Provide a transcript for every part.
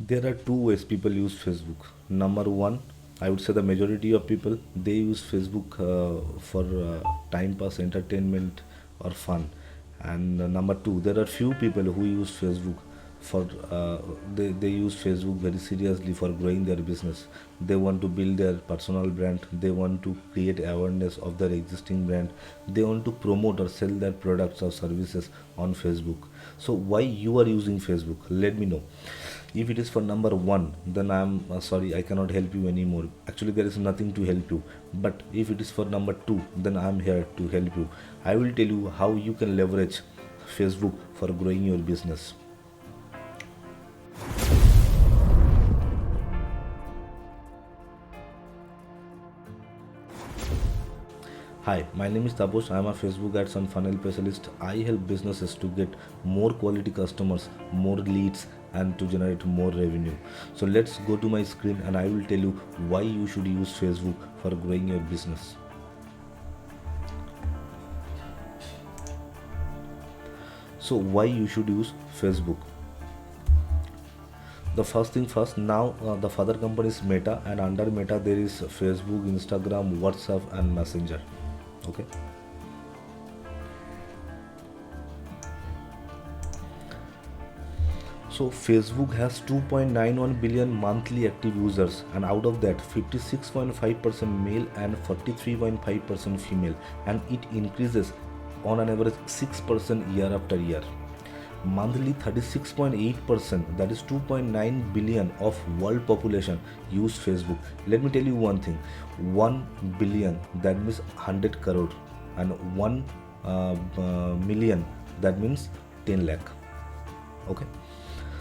There are two ways people use Facebook. Number one, I would say the majority of people they use Facebook for time pass, entertainment, or fun. And number two, there are few people who use Facebook for they use Facebook very seriously for growing their business. They want to build their personal brand. They want to create awareness of their existing brand. They want to promote or sell their products or services on Facebook. So why you are using Facebook? Let me know. If it is for number one, then I'm sorry, I cannot help you anymore. Actually, there is nothing to help you. But if it is for number two, then I'm here to help you. I will tell you how you can leverage Facebook for growing your business. Hi, my name is Taposh. I am a Facebook ads and funnel specialist. I help businesses to get more quality customers, more leads, and to generate more revenue. So let's go to my screen and I will tell you why you should use Facebook for growing your business. So why you should use Facebook? The first thing first, now the father company is Meta, and under Meta there is Facebook, Instagram, WhatsApp, and Messenger. Okay. So Facebook has 2.91 billion monthly active users, and out of that 56.5% male and 43.5% female, and it increases on an average 6% year after year. Monthly 36.8%, that is 2.9 billion of world population use Facebook. Let me tell you one thing, 1 billion that means 100 crore, and 1 million that means 10 lakh. Okay.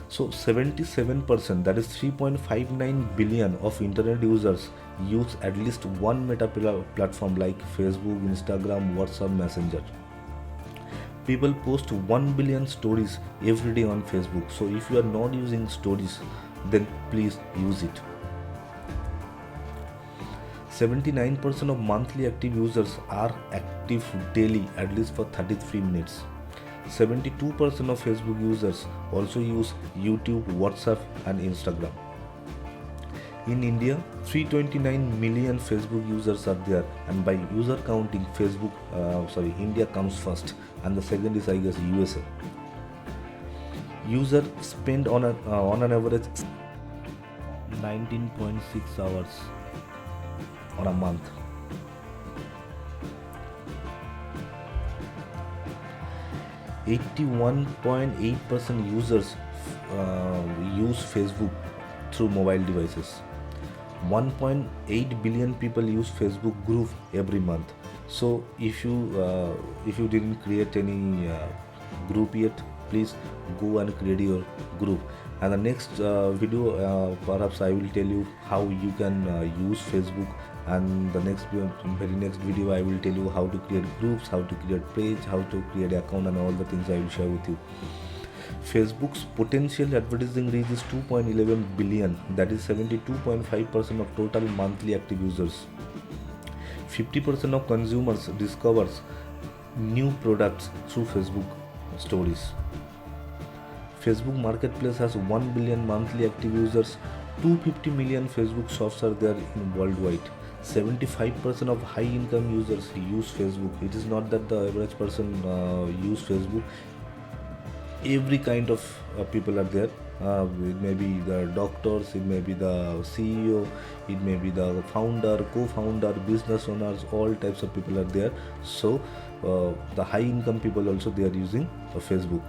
So 77%, that is 3.59 billion of internet users use at least one meta platform like Facebook, Instagram, WhatsApp, Messenger. People post 1 billion stories every day on Facebook. So if you are not using stories, then please use it. 79% of monthly active users are active daily at least for 33 minutes. 72% of Facebook users also use YouTube, WhatsApp, and Instagram. In India, 329 million Facebook users are there, and by user counting, India comes first, and the second is I guess USA. User spend on an average 19.6 hours on a month. 81.8% users use Facebook through mobile devices. 1.8 billion people use Facebook group every month. So if you didn't create any group yet, please go and create your group. And the next video, perhaps I will tell you how you can use Facebook. And the very next video, I will tell you how to create groups, how to create page, how to create account, and all the things I will share with you. Facebook's potential advertising reach is 2.11 billion, that is 72.5% of total monthly active users. 50% of consumers discovers new products through Facebook stories. Facebook Marketplace has 1 billion monthly active users. 250 million Facebook shops are there in worldwide. 75% of high income users use Facebook. It is not that the average person use Facebook. Every kind of people are there. It may be the doctors, it may be the CEO, it may be the founder, co-founder, business owners, all types of people are there. So the high income people also they are using Facebook.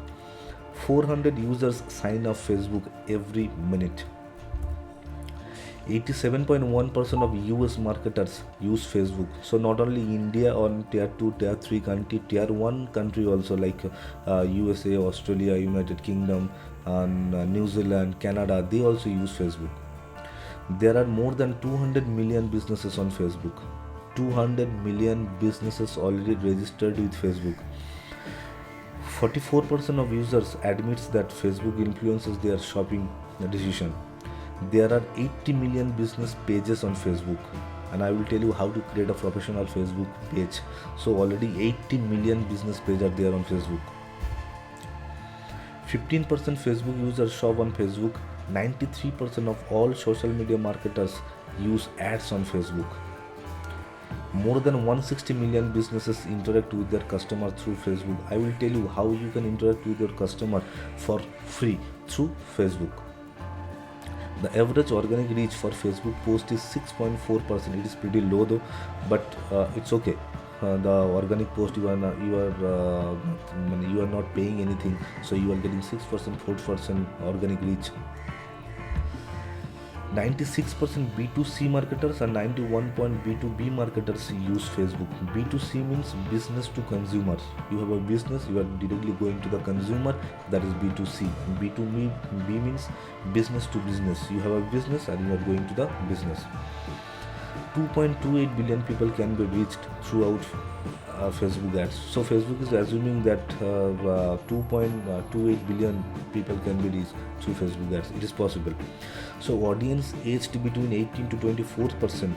400 users sign up Facebook every minute. 87.1% of US marketers use Facebook. So not only India on tier 2, tier 3 country, tier 1 country also like USA, Australia, United Kingdom, and New Zealand, Canada, they also use Facebook. There are more than 200 million businesses on Facebook. 200 million businesses already registered with Facebook. 44% of users admits that Facebook influences their shopping decision. There are 80 million business pages on Facebook, and I will tell you how to create a professional Facebook page. So already 80 million business pages are there on Facebook. 15% Facebook users shop on Facebook 93% of all social media marketers use ads on Facebook. More than 160 million businesses interact with their customers through Facebook. I will tell you how you can interact with your customer for free through Facebook. The average organic reach for Facebook post is 6.4%. It is pretty low though, but it's okay. The organic post you are not paying anything, so you are getting 6%, 4% organic reach. 96% B2C marketers and 91% B2B marketers use Facebook. B2C means business to consumer. You have a business, you are directly going to the consumer, that is B2C. And B2B means business to business. You have a business and you are going to the business. 2.28 billion people can be reached throughout Facebook ads. So Facebook is assuming that 2.28 billion people can be reached through Facebook ads. It is possible. So audience aged between 18 to 24%.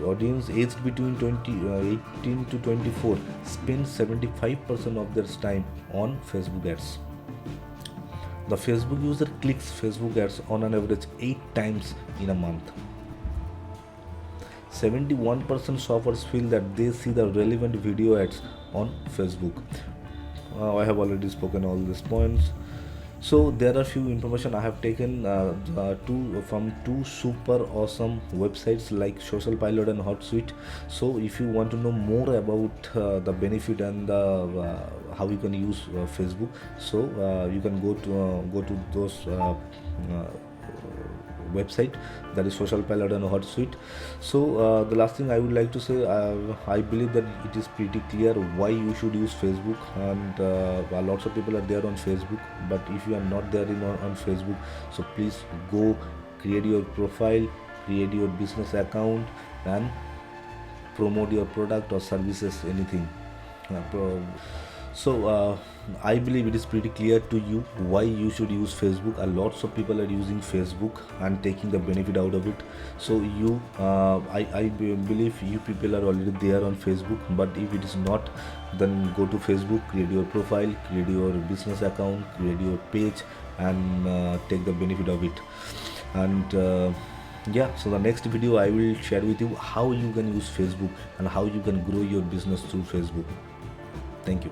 Audience aged between 18 to 24 spend 75% of their time on Facebook ads. The Facebook user clicks Facebook ads on an average 8 times in a month. 71% shoppers feel that they see the relevant video ads on Facebook. I have already spoken all these points. So there are few information I have taken from two super awesome websites like Social Pilot and HotSuite. So if you want to know more about the benefit and how you can use Facebook, so you can go to those website, that is Social Pilot and HotSuite. So the last thing I would like to say, I believe that it is pretty clear why you should use Facebook, and lots of people are there on Facebook, but if you are not there on Facebook, so please go create your profile, create your business account and promote your product or services, anything. So I believe it is pretty clear to you why you should use Facebook. Lots of people are using Facebook and taking the benefit out of it. So I believe you people are already there on Facebook, but if it is not, then go to Facebook, create your profile, create your business account, create your page, and take the benefit of it. And yeah, so the next video I will share with you how you can use Facebook and how you can grow your business through Facebook. Thank you.